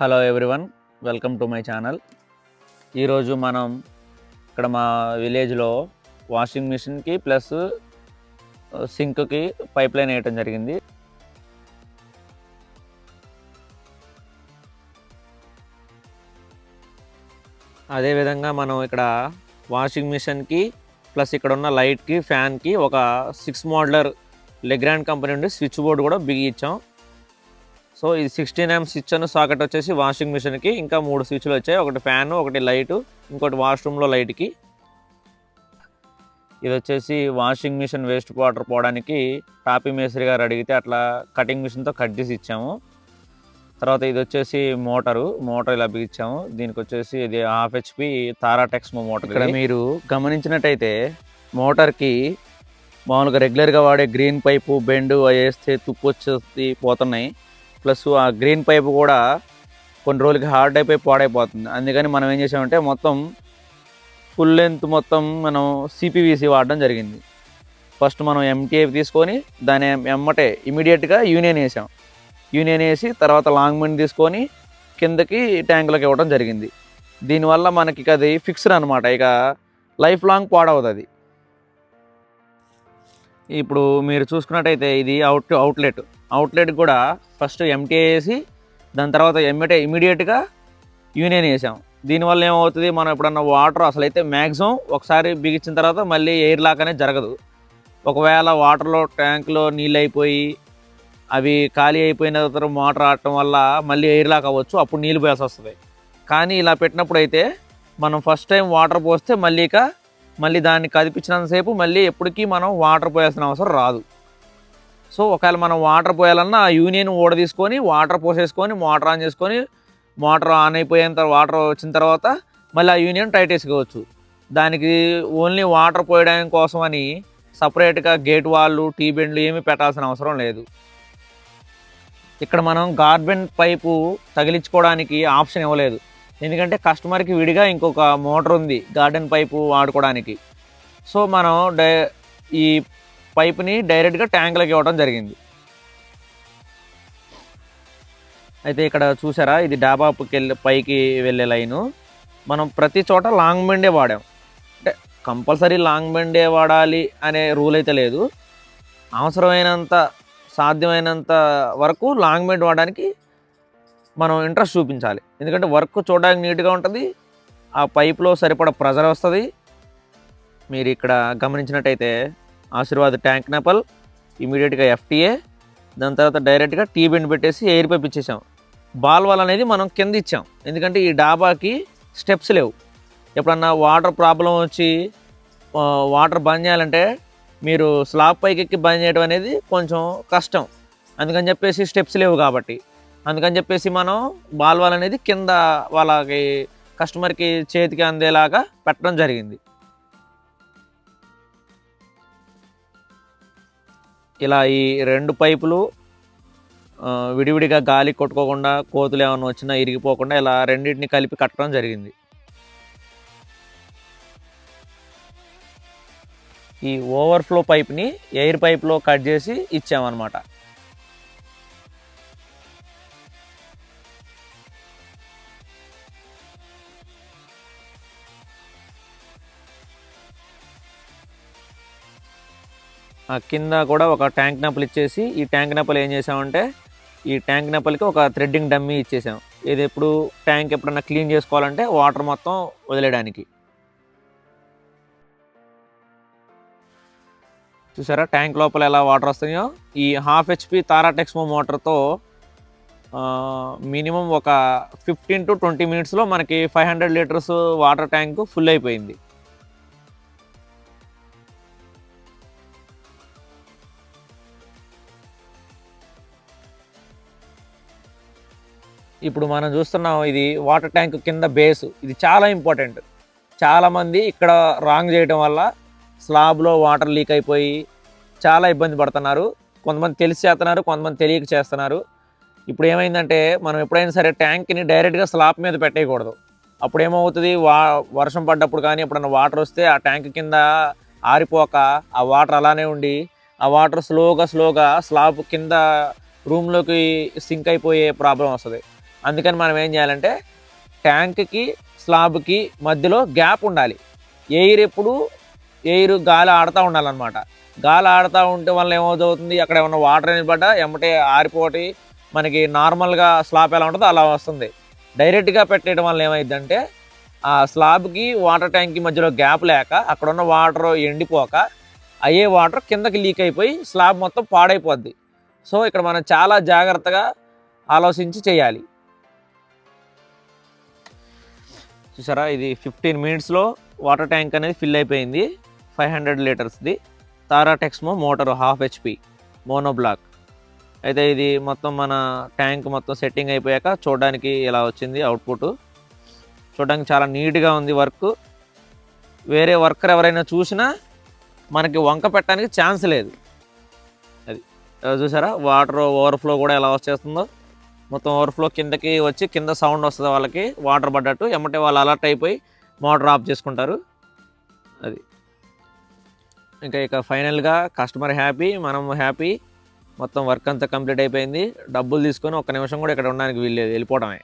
Hello everyone, welcome to my channel. ఈరోజు మనం ఇక్కడ మా విలేజ్లో వాషింగ్ మిషన్కి ప్లస్ సింక్కి పైప్ లైన్ వేయటం జరిగింది. అదేవిధంగా మనం ఇక్కడ వాషింగ్ మిషన్కి ప్లస్ ఇక్కడ ఉన్న లైట్కి ఫ్యాన్కి ఒక 6 మోడ్యులర్ లెగ్రాండ్ కంపెనీ నుండి స్విచ్ బోర్డు కూడా బిగించాం. సో ఇది 16 స్విచ్ అన్న సాకెట్ వచ్చేసి వాషింగ్ మిషన్కి, ఇంకా 3 స్విచ్లు వచ్చాయి. ఒకటి ఫ్యాను, ఒకటి లైటు, ఇంకోటి వాష్రూమ్లో లైట్కి. ఇది వచ్చేసి వాషింగ్ మిషన్ వేస్ట్ వాటర్ పోవడానికి టాపీ మేస్త్రి గారు అడిగితే అట్లా కటింగ్ మిషన్తో కట్ చేసి ఇచ్చాము. తర్వాత ఇది వచ్చేసి మోటార్ ఇలా బిగించాము. దీనికి వచ్చేసి ఇది 1/2 HP తారా టెక్స్మో మోటార్. ఇక్కడ మీరు గమనించినట్టయితే మోటార్కి మామూలుగా రెగ్యులర్గా వాడే గ్రీన్ పైపు బెండ్ వేస్తే తుప్పు వచ్చేసి పోతున్నాయి. ప్లస్ ఆ గ్రీన్ పైపు కూడా కొన్ని రోజులకి హార్డ్ అయిపోయి పాడైపోతుంది. అందుకని మనం ఏం చేసామంటే మొత్తం ఫుల్ లెంత్ మొత్తం మనం CPVC వాడడం జరిగింది. ఫస్ట్ మనం MTF తీసుకొని దాని ఎమ్మటే ఇమీడియట్గా యూనియన్ వేసాం. యూనియన్ వేసి తర్వాత లాంగ్ మెండ్ తీసుకొని కిందకి ట్యాంకులోకి ఇవ్వడం జరిగింది. దీనివల్ల మనకి అది ఫిక్స్డ్ అనమాట, ఇక లైఫ్ లాంగ్ పాడవుతుంది. ఇప్పుడు మీరు చూసుకున్నట్టయితే ఇది అవుట్లెట్ కూడా ఫస్ట్ MTA వేసి దాని తర్వాత ఇమీడియట్గా యూనియన్ వేసాం. దీనివల్ల ఏమవుతుంది, మనం ఎప్పుడన్నా వాటర్ అసలు అయితే మ్యాక్సిమం ఒకసారి బిగించిన తర్వాత మళ్ళీ ఎయిర్ లాక్ అనేది జరగదు. ఒకవేళ వాటర్లో ట్యాంక్లో నీళ్ళు అయిపోయి అవి ఖాళీ అయిపోయిన తర్వాత మోటార్ ఆడటం వల్ల మళ్ళీ ఎయిర్ లాక్ అవ్వచ్చు, అప్పుడు నీళ్ళు పోయాల్సి వస్తుంది. కానీ ఇలా పెట్టినప్పుడు అయితే మనం ఫస్ట్ టైం వాటర్ పోస్తే మళ్ళీ దాన్ని కదిపించినంతసేపు మళ్ళీ ఎప్పటికీ మనం వాటర్ పోయాల్సిన అవసరం రాదు. సో ఒకవేళ మనం వాటర్ పోయాలన్నా ఆ యూనియన్ ఓడ తీసుకొని వాటర్ పోసేసుకొని మోటార్ ఆన్ చేసుకొని మోటార్ ఆన్ అయిపోయిన తర్వాత వాటర్ వచ్చిన తర్వాత మళ్ళీ ఆ యూనియన్ టైట్ వేసుకోవచ్చు. దానికి ఓన్లీ వాటర్ పోయడానికి కోసం అని సపరేట్గా గేట్ వాళ్ళు టీ బెండ్లు ఏమీ పెట్టాల్సిన అవసరం లేదు. ఇక్కడ మనం గార్బెన్ పైపు తగిలించుకోవడానికి ఆప్షన్ ఇవ్వలేదు, ఎందుకంటే కస్టమర్కి విడిగా ఇంకొక మోటార్ ఉంది గార్డెన్ పైపు వాడుకోవడానికి. సో మనం ఈ పైపుని డైరెక్ట్గా ట్యాంకులోకి ఇవ్వడం జరిగింది. అయితే ఇక్కడ చూసారా, ఇది డాబాకి పైకి వెళ్ళే లైను. మనం ప్రతి చోట లాంగ్ బెండే వాడాం. అంటే కంపల్సరీ లాంగ్ బెండే వాడాలి అనే రూల్ అయితే లేదు. అవసరమైనంత సాధ్యమైనంత వరకు లాంగ్ బెండ్ వాడడానికి మనం ఇంట్రెస్ట్ చూపించాలి. ఎందుకంటే వర్క్ చూడడానికి నీట్గా ఉంటుంది, ఆ పైప్లో సరిపడా ప్రెజర్ వస్తుంది. మీరు ఇక్కడ గమనించినట్టయితే ఆశీర్వాద్ ట్యాంక్ నపల్, ఇమీడియట్గా FTA, దాని తర్వాత డైరెక్ట్గా టీ బెండ్ పెట్టేసి ఎయిర్ పైప్ ఇచ్చేసాం. బాల్ వాల్ అనేది మనం కింద ఇచ్చాం, ఎందుకంటే ఈ డాబాకి స్టెప్స్ లేవు. ఎప్పుడన్నా వాటర్ ప్రాబ్లం వచ్చి వాటర్ బంద్ చేయాలంటే మీరు స్లాబ్ పైకి ఎక్కి బంద్ చేయడం అనేది కొంచెం కష్టం. అందుకని చెప్పేసి స్టెప్స్ లేవు కాబట్టి అందుకని చెప్పేసి మనం బాల్ వాల్ అనేది కింద వాళ్ళకి కస్టమర్కి చేతికి అందేలాగా పెట్టడం జరిగింది. ఇలా ఈ 2 పైపులు విడివిడిగా గాలి కొట్టుకోకుండా కోతులు ఏమైనా వచ్చినా ఇరిగిపోకుండా ఇలా రెండింటిని కలిపి కట్టడం జరిగింది. ఈ ఓవర్ఫ్లో పైప్ని ఎయిర్ పైప్లో కట్ చేసి ఇచ్చామన్నమాట. కింద కూడా ఒక ట్యాంక్ నప్పలు ఇచ్చేసి ఈ ట్యాంక్ నప్పలు ఏం చేసామంటే ఈ ట్యాంక్ నప్పలకి ఒక థ్రెడ్డింగ్ డమ్మీ ఇచ్చేసాం. ఇది ఎప్పుడు ట్యాంక్ ఎప్పుడన్నా క్లీన్ చేసుకోవాలంటే వాటర్ మొత్తం వదిలేయడానికి. చూసారా ట్యాంక్ లోపల ఎలా వాటర్ వస్తున్నాయో. ఈ 1/2 HP తారా టెక్స్మో మోటార్తో మినిమం ఒక 15 to 20 మినిట్స్లో మనకి 500 లీటర్స్ వాటర్ ట్యాంక్ ఫుల్ అయిపోయింది. ఇప్పుడు మనం చూస్తున్నాం ఇది వాటర్ ట్యాంక్ కింద బేస్, ఇది చాలా ఇంపార్టెంట్. చాలామంది ఇక్కడ రాంగ్ చేయడం వల్ల స్లాబ్లో వాటర్ లీక్ అయిపోయి చాలా ఇబ్బంది పడుతున్నారు. కొంతమంది తెలిసి చేస్తున్నారు, కొంతమంది తెలియక చేస్తున్నారు. ఇప్పుడు ఏమైందంటే మనం ఎప్పుడైనా సరే ట్యాంక్ని డైరెక్ట్గా స్లాబ్ మీద పెట్టేయకూడదు. అప్పుడు ఏమవుతుంది, వర్షం పడ్డప్పుడు కానీ ఎప్పుడన్నా వాటర్ వస్తే ఆ ట్యాంక్ కింద ఆరిపోక ఆ వాటర్ అలానే ఉండి ఆ వాటర్ స్లోగా స్లాబ్ కింద రూమ్లోకి సింక్ అయిపోయే ప్రాబ్లం వస్తుంది. అందుకని మనం ఏం చేయాలంటే ట్యాంక్కి స్లాబ్కి మధ్యలో గ్యాప్ ఉండాలి. ఎయిర్ గాలి ఆడుతూ ఉండాలన్నమాట. గాలి ఆడుతూ ఉంటే వల్ల ఏమవుతుంది, అక్కడ ఏమన్నా వాటర్ అనేది పడ్డా ఎమ్మటే ఆరిపోటి మనకి నార్మల్గా స్లాబ్ ఎలా ఉంటుందో అలా వస్తుంది. డైరెక్ట్గా పెట్టేయడం వల్ల ఏమైందంటే ఆ స్లాబ్కి వాటర్ ట్యాంక్కి మధ్యలో గ్యాప్ లేక అక్కడ ఉన్న వాటర్ ఎండిపోక అయ్యే వాటర్ కిందకి లీక్ అయిపోయి స్లాబ్ మొత్తం పాడైపోద్ది. సో ఇక్కడ మనం చాలా జాగ్రత్తగా ఆలోచించి చేయాలి. చూసారా, ఇది 15 మినిట్స్లో వాటర్ ట్యాంక్ అనేది ఫిల్ అయిపోయింది. 500 లీటర్స్ది తారా టెక్స్మో మోటారు 1/2 HP మోనోబ్లాక్. అయితే ఇది మొత్తం మన ట్యాంక్ మొత్తం సెట్టింగ్ అయిపోయాక చూడడానికి ఇలా వచ్చింది అవుట్పుట్. చూడడానికి చాలా నీట్గా ఉంది వర్క్. వేరే వర్కర్ ఎవరైనా చూసినా మనకి వంక పెట్టడానికి ఛాన్స్ లేదు. అది చూసారా, వాటర్ ఓవర్ఫ్లో కూడా ఎలా వచ్చేస్తుందో. మొత్తం ఓవర్ఫ్లో కిందకి వచ్చి కింద సౌండ్ వస్తుంది వాళ్ళకి వాటర్ పడ్డట్టు. ఎమ్మటే వాళ్ళు అలర్ట్ అయిపోయి మోటార్ ఆఫ్ చేసుకుంటారు. అది ఇక ఫైనల్గా కస్టమర్ హ్యాపీ, మనం హ్యాపీ. మొత్తం వర్క్ అంతా కంప్లీట్ అయిపోయింది. డబ్బులు తీసుకొని ఒక్క నిమిషం కూడా ఇక్కడ ఉండడానికి వీల్లేదు, వెళ్ళిపోవడమే.